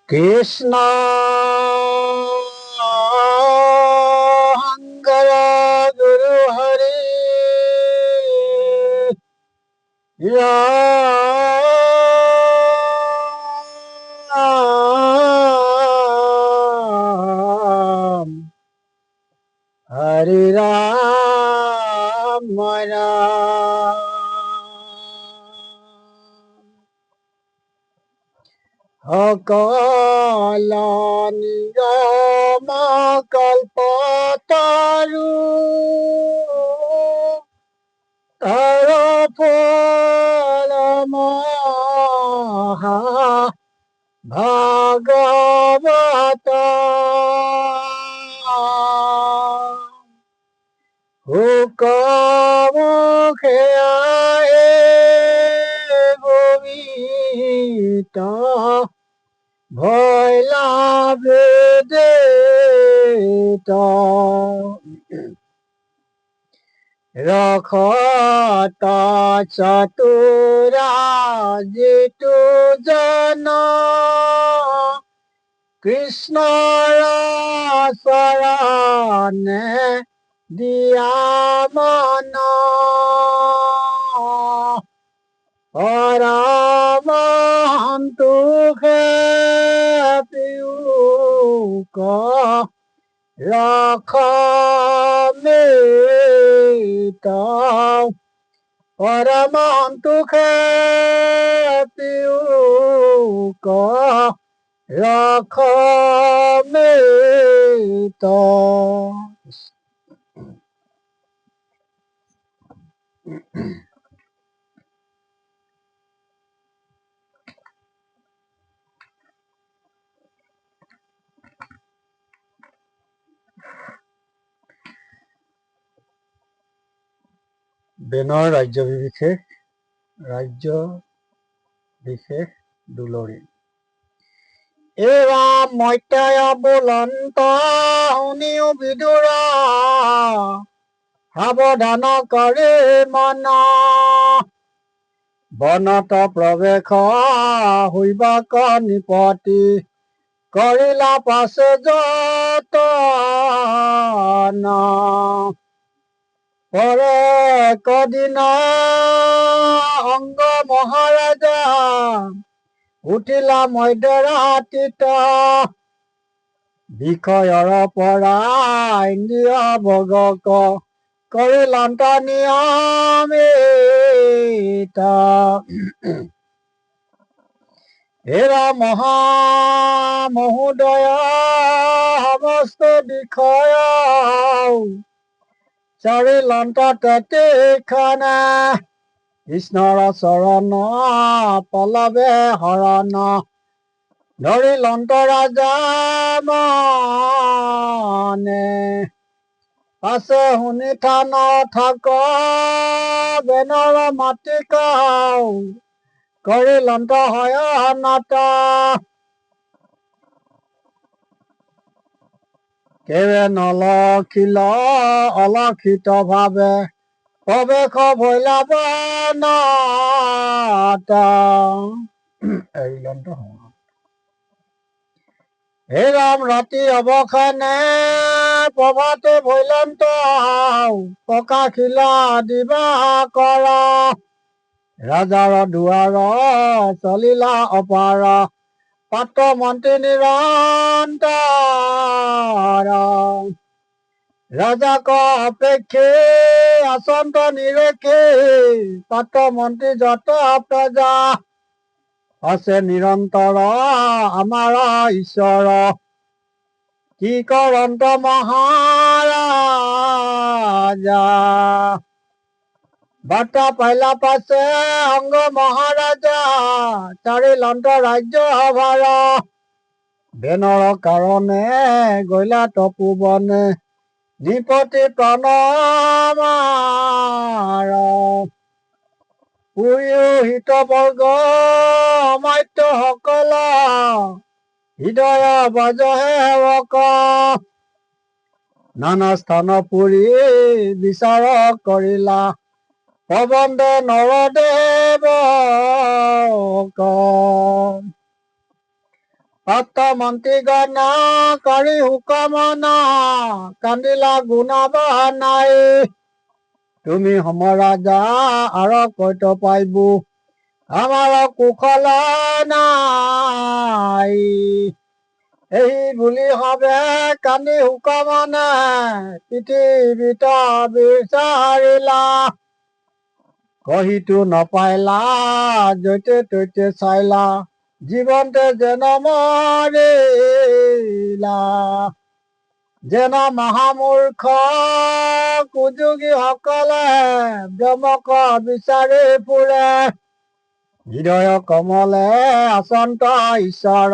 কৃষ্ণ হংকর গুরু হরি রাম হরি রাম রাম অকাল নিগম কল্পতরু তার ফল মহা ভাগবত হুকমুখে আয়ে গোবিত ভয়লা বেদিত রখত চতুরা জিতু জন কৃষ্ণর শরণে দিয়া মন পরমহন্তুখে পিউক রখমিত পরমহন্তুখে পিউক রখমিত বেনৰ ৰাজ্য বিশেষ দুলৰি এৰাম মত্যয় বুলন্ত শুনিও বিদুৰ সাৱধান কৰি মন বনত প্ৰৱেশ হৈবাক নিপতি কৰিলা পাছে যতন পৰে কদিন অংগ মহাৰাজা উঠিলা মধ্যৰাতিত বিষয়ৰ পৰা ইন্দ্ৰিয় ভোগক কৰিলান্ত নিয়মিত হেৰা মহোদয় সমস্ত বিষয় চাৰিলান্ত তৃতীক্ষণে কৃষ্ণৰ চৰণ পলৱে হৰণ ধৰিলন্ত ৰাজা মনে পাছে শুনি থান থাক বেনৰ মাটি কাও কৰিলন্ত হয় নাট কেৱে নলখিল অলক্ষিত ভাৱে প্ৰৱেশ ভৈলা বনত হে ৰাম ৰাতি অৱসানে প্ৰভাতে ভৈলন্ত প্ৰকাশিলা দিবা কৰ ৰাজাৰ দুৱাৰ চলিলা অপাৰ পাত্ৰ মন্ত্ৰী নিৰন্তৰ ৰাজাক অপেক্ষে আচন্ত নিৰেখে পাত্ৰ মন্ত্ৰী যত প্ৰজা আছে নিৰন্তৰ আমাৰ ঈশ্বৰ কি কৰন্ত মহাৰাজা বাৰ্তা পাইলা পাছে অংগ মহাৰাজা চাৰিলন্ত ৰাজ্য ভাৰ বেনৰ কাৰণে গৈলা তপোবনে নিপতি প্ৰণমাৰ পুৰোহিত বৰ্গ অমাত্য সকল হৃদয় বজহে সেৱক নানা স্থান পুৰি বিচাৰ কৰিলা প্ৰবন্ধে নৰদেৱ পাত্ৰ মন্ত্ৰীগণ কৰি হুকমনা কান্দিলা গুণাবান নাই তুমি সমৰাজা আৰু কৈত পাইব আমাৰ কুশল নাই এই বুলি হবে কান্দি হুকমনে পৃথিৱীত বিচাৰিলা কহিতো নাপাইলা য'তে ত'তে চাইলা জীৱনতে যেন মৰিলা যেন মহামূৰ্খ কুযোগীসকলে ব্ৰহ্মক বিচাৰি ফুৰে হৃদয় কমলে আচন্ত ঈশ্বৰ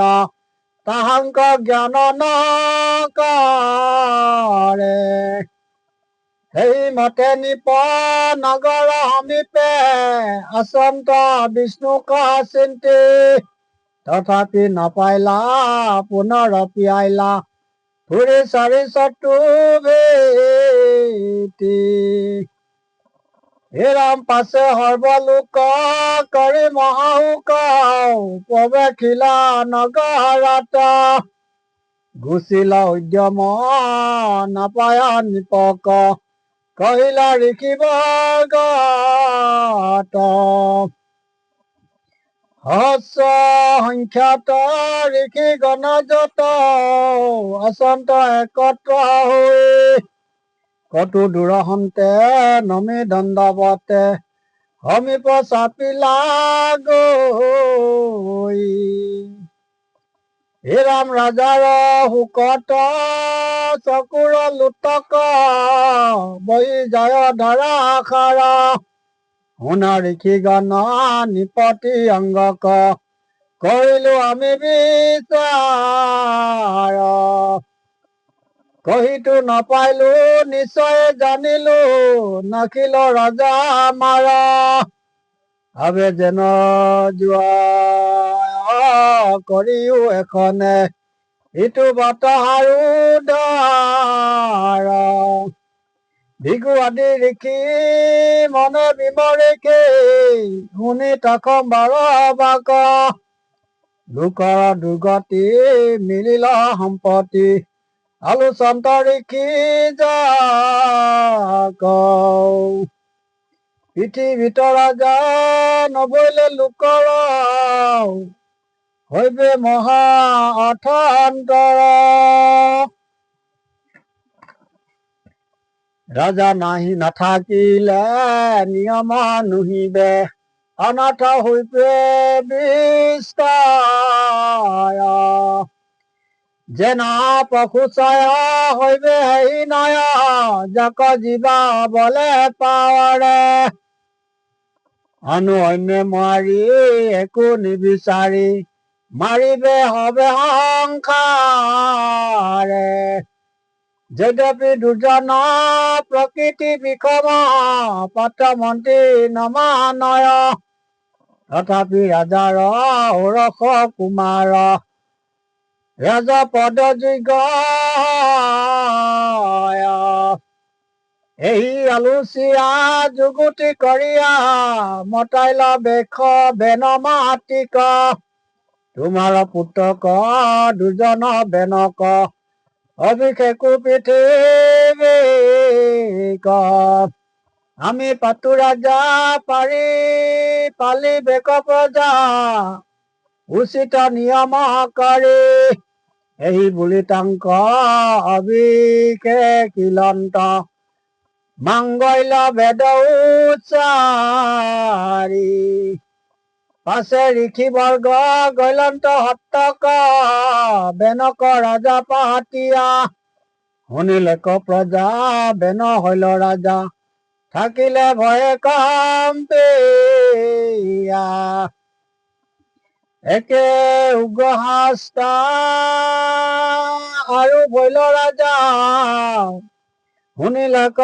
তাহাংক জ্ঞান নকৰে সেই মতে নিপ নগৰ সমীপে আচন্ত বিষ্ণুক চিন্তি তথাপি নাপাইলা পুনৰপি আইলা ফুৰি চাৰি চতু ভেটি হে ৰাম পাছে সৰ্বলোক কৰি মহাহুক প্ৰৱেশিলা নগৰত গুচিলা উদ্যম নাপায় নিপক কহিলা ঋষিবৰ্গত সহস্ৰ সংখ্যাত ঋষি গণযত অচন্ত একত্ৰ হৈ কটু দূৰহন্তে নমি দণ্ডৱতে সমীপ চাপিলা গৈ হে ৰাম ৰাজাৰ হুকত চকুৰ লোটক বহি যায় ধাৰাসাৰ শুনা ঋষিগণ নিপতি অংগক কৰিলো আমি বিচাৰ কহিতো নাপাইলো নিশ্চয় জানিলো নাখিল ৰজা আমাৰ আবে যেন যোৱা কৰিও এখনে ইটো বাট আৰু দ্বাৰ ভিগু আদি ঋষি মনে বিমৰিষি শুনি তখম বাৰ বাক লোকৰ দুৰ্গতি মিলিল সম্পত্তি আলোচন্ত ঋষি যাক পৃথিৱীত ৰাজা নবৈলে লোকৰ হৈবে মহা অথান্তৰ ৰাজা নাহি নাথাকিলে নিয়ম নুহিবে অনাথ হৈবে বিস্তাৰ যেন পশুচয় হৈবে হেৰি নয় যাক জীৱা বলে পাৱৰে আনু অন্যে মাৰি একো নিবিচাৰি মাৰিবে হবে সংসাৰে যদ্যপি দুৰ্জন প্ৰকৃতি বিষম পাত্ৰ মন্ত্ৰী নমানয় তথাপি ৰাজাৰ ঔৰস কুমাৰ ৰাজ পদযোগ্য এই আলোচিয়া যুগুতি কৰিয়া মতাইলা বেশ বেন মাতিক তোমাৰ পুত্ৰক দুজন বেনক অভিষেকো পৃথিৱীক আমি পাতো ৰাজা পাৰি পালি বেক প্ৰজা উচিত নিয়ম কৰি এই বুলি তাংক অভিষেকিলন্ত মাংগল্য বেদ উচ্চাৰি পাছে ঋষিবৰ্গ গৈলন্ত সত্তক বেনক ৰাজা পাতিয়া শুনিলে ক প্ৰজা বেন হইল ৰাজা থাকিলে ভয়ে কম্পিয়া একে উগ্ৰহাস্তা আৰু ভৈল ৰাজা শুনিলে ক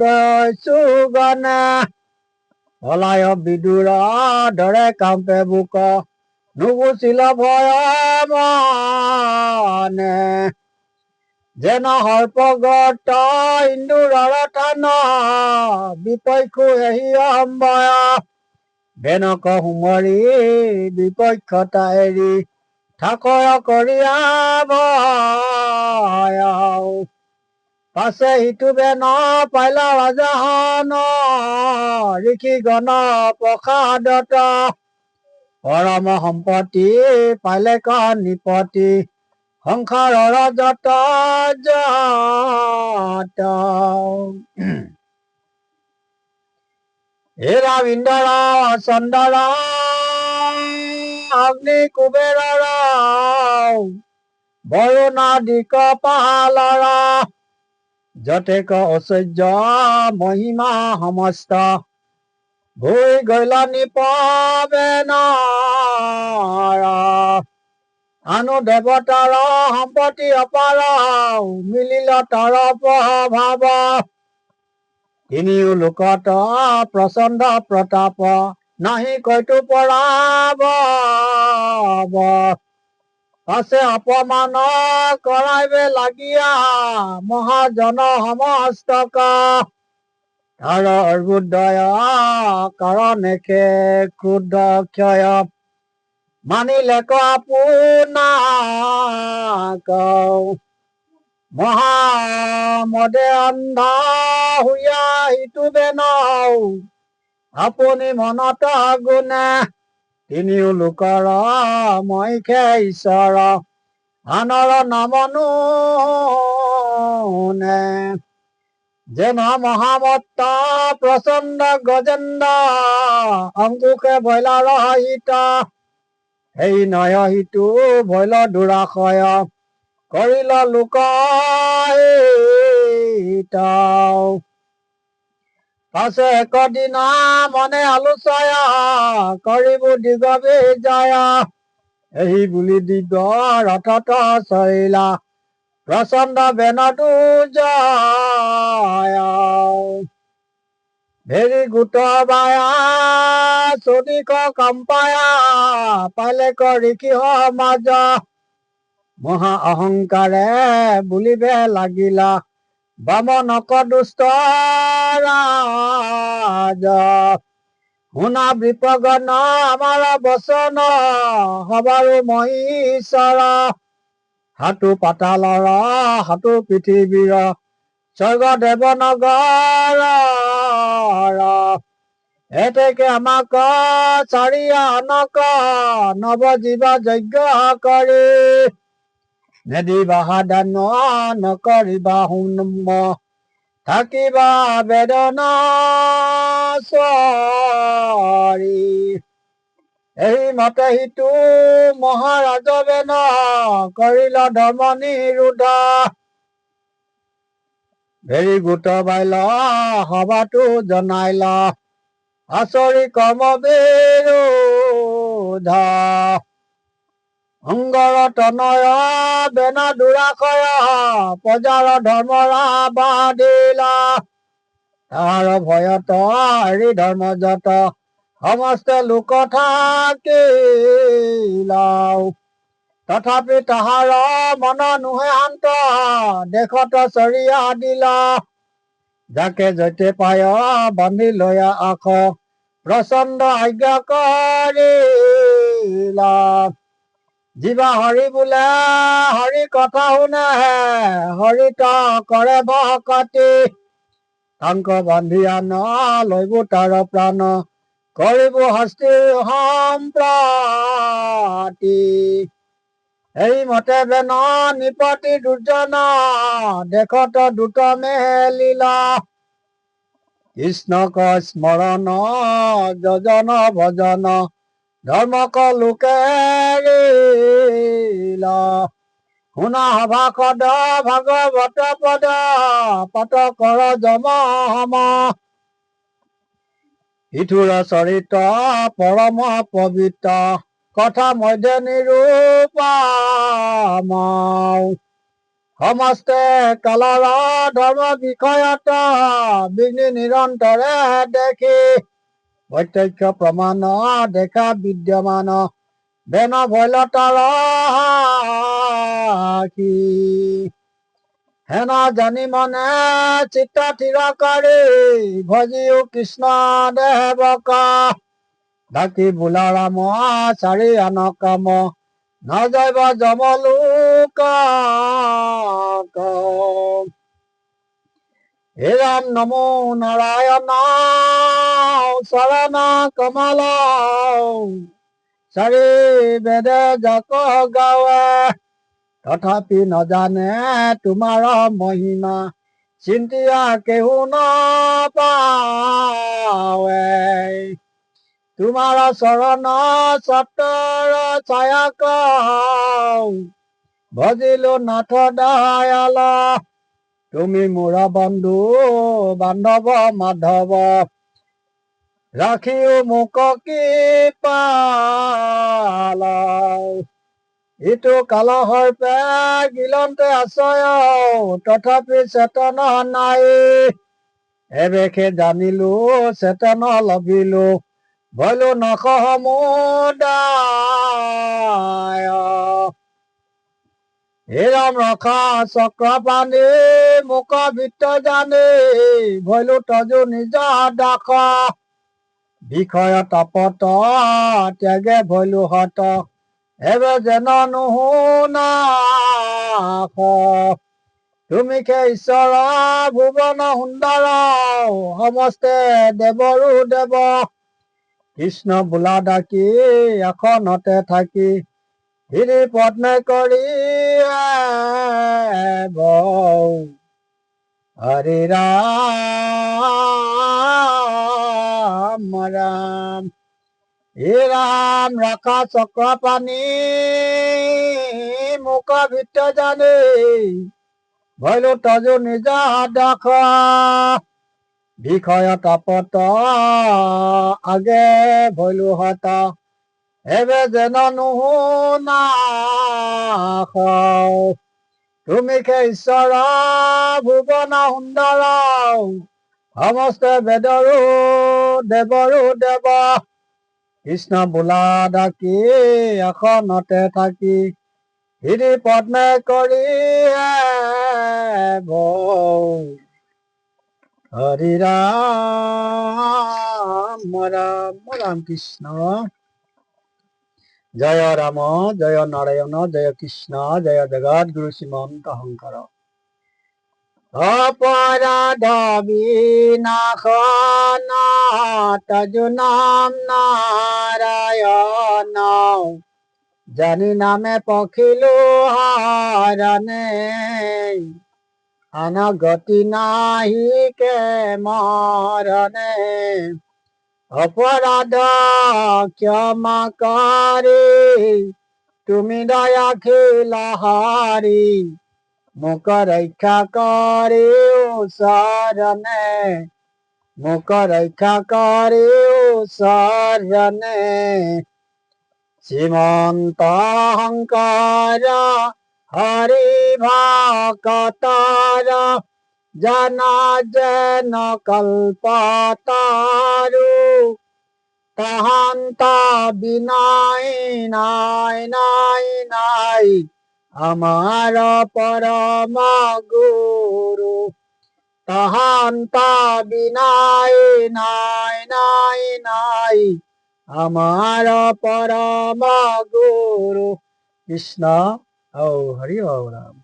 দস্যুগণে পলায় বিদুৰ দৰে কাম্পে বুক নুগুচিল ভয় মনে যেন সৰ্পগত ইন্দুৰৰ থান বিপক্ষু এহি অম্বয় বেনক সুমৰি বিপক্ষতা এৰি ঠাকুৰ কৰিয়া ভয় পাছে ইটো বেন পাইলা ৰাজাহন ঋষি গণ প্ৰসাদত পৰম সম্পত্তি পাইলে ক নিপতি সংসাৰৰ যত যত হেৰা ইন্দ্ৰ চন্দৰ অগ্নি কুবেৰ বৰুণাদিক পালৰ যতেক ঐশ্বৰ্য মহিমা সমস্ত ভুই গৈল নিপবেন আনু দেৱতাৰ সম্পত্তি অপাৰ মিলিল তাৰ প্ৰভাৱ তিনিও লোকত প্ৰচণ্ড প্ৰতাপ নাহি কৈতো পৰাব পাছে অপমান কৰাইবে লাগিয়া মহাজন সমস্তক তাৰ অৰ্বুদয় কাৰণে ক্ৰোধ ক্ষয় মানিলে ক আপোনাক মহামদে অন্ধা হুয়া ইটো বেন আপুনি মনত গুণে তিনিও লোকৰ মই খে ঈশ্বৰ আনৰ নামনো যেন মহামত্ত প্ৰচণ্ড গজেন্দ্ৰ অংকুশে ভৈলাৰ হিত সেই নয় সিটো ভৈল দুৰাশয় কৰিল লোক পাছে একদিনা মনে আলোচয়া কৰিব দিগ বিজয় এই বুলি দিগ ৰথত চৰিলা প্ৰচণ্ড বেন দুজয় ভেৰি গোট বায়া চদিক কম্পায়া পালে ক ঋষি সমাজ মহা অহংকাৰে বুলিবে লাগিলা বামনক দুষ্ট ৰাজ শুনা বিপগন আমাৰ বচন হবাৰো মহীশ্বৰ হাতু পাতালৰ হাতু পৃথিৱীৰ স্বৰ্গ দেৱ নগৰ এতেকে আমাক চাৰিয়া আনক নৱ জীৱ যজ্ঞ কৰি নেদিবা দান নকৰিবা হুন্ম থাকিবা বেদনা চৰি এই মতে সিটো মহাৰাজ বেন কৰিল ধৰ্ম নিৰোধ ভেৰি গোট বাইল সভাটো জনাইল আচৰি কৰ্ম বিৰোধ অংগৰ তনয় বেন দুৰাশয় প্ৰজাৰ ধৰ্মৰা বাদিলা তাৰ ভয়ত হৰি ধৰ্ম যত সমস্ত লোক থাকিলা তথাপি তাহাৰ মন নোহে শান্ত দেশত চৰিয়া দিলা যাকে যতে পায় বান্ধি লয়া আখ প্ৰচণ্ড আজ্ঞা কৰিলা জীৱা হৰি বোলে হৰি কথা শুনে হৰিত কৰে ভকতি তাংক বান্ধি আন লৈব তাৰ প্ৰাণ কৰিব হস্তি সম্প্ৰতি এই মতে বেন নিপতি দুৰ্জন দেশত দুট মেলিলা কৃষ্ণক স্মৰণ যজন ভজন ধৰ্মক লোকে শুনা সভা কদ ভাগৱত পদ পাত কৰ যম সম ইথুৰ চৰিত্ৰ পৰম পবিত্ৰ কথা মধ্য নিৰূপম সমস্তে কালৰ ধৰ্ম বিষয়ত বিঘ্নি নিৰন্তৰে দেখি প্ৰত্যক্ষ প্ৰমাণ দেখা বিদ্যমান বেন ভৈল তাৰ হেনা জানি মনে চিত্ত থিৰ কৰি ভজিও কৃষ্ণ দেৱক ডাকি বোলা ৰাম চাৰি আন কাম না যাইবা যমলোকা। হে ৰাম নমো নাৰায়ণ শৰণ কমল চাৰি বেদে যক গাৱে তথাপি নজানে তোমাৰ মহিমা চিন্তিয়া কেহু ন পাৱে তোমাৰ চৰণ চতৰ ছায়াক ভজিলো নাথ দয়াল তুমি মোৰ বন্ধু বান্ধৱ মাধৱ ৰাখিও মোক কি পাল ইটো কালহৰ পে গিলন্তে আশ্ৰয় তথাপি চেতন নাই এবেশে জানিলো চেতন লভিলো ভয়লো নখ সমুদায় হে ৰাম ৰখা চক্ৰ পানী মোক বিত্ত জানি ভয়লো তজু নিজ দাস বিষয় তপত ত্যাগে ভয়লো হত এবে যেন নুশুনা তুমি খে ঈশ্বৰ ভুৱন সুন্দৰ সমস্তে দেৱৰো দেৱ কৃষ্ণ বোলা ডাকি আসনতে থাকি হৰি পদ্মে কৰি হৰি ৰাম ৰাম হে ৰাম ৰাখা চক্ৰ পানী মোক ভিত্ত জানি ভয়লো তজু নিজ দাস বিষয় তপত আগে ভয়লো হত এবে যেন নুশুনা তুমি খে ঈশ্বৰ ভুৱন সুন্দৰ সমস্ত বেদৰো দেৱৰো দেৱ কৃষ্ণ বোলা ডাকি আসনতে থাকি হৰি পদ্মে কৰি হৰি ৰাম ৰাম ৰাম কৃষ্ণ জয় রাম জয় নারায়ণ জয় কৃষ্ণ জয় জগৎ গুরু শ্রীমন্ত শঙ্কর অপরাধ বিনাশন তজু নাম নারায়ণ জানি নামে পখিলো হারণে অনগতি নাহি কে মরণে অপরাধ ক্ষমা করে তুমি দয়া খিলাহারি মুখ রক্ষা করে শরণে মুখ রক্ষা করে শরণে শ্রীমন্ত শঙ্কর হরি ভকতর জানা যেন কল্পতারু তাহান্ত বিনাই নাই নাই নাই আমার পরম গুরু তাহান্ত বিনাই নাই নাই নাই আমার পরম গুরু কৃষ্ণ ও হরি রাম।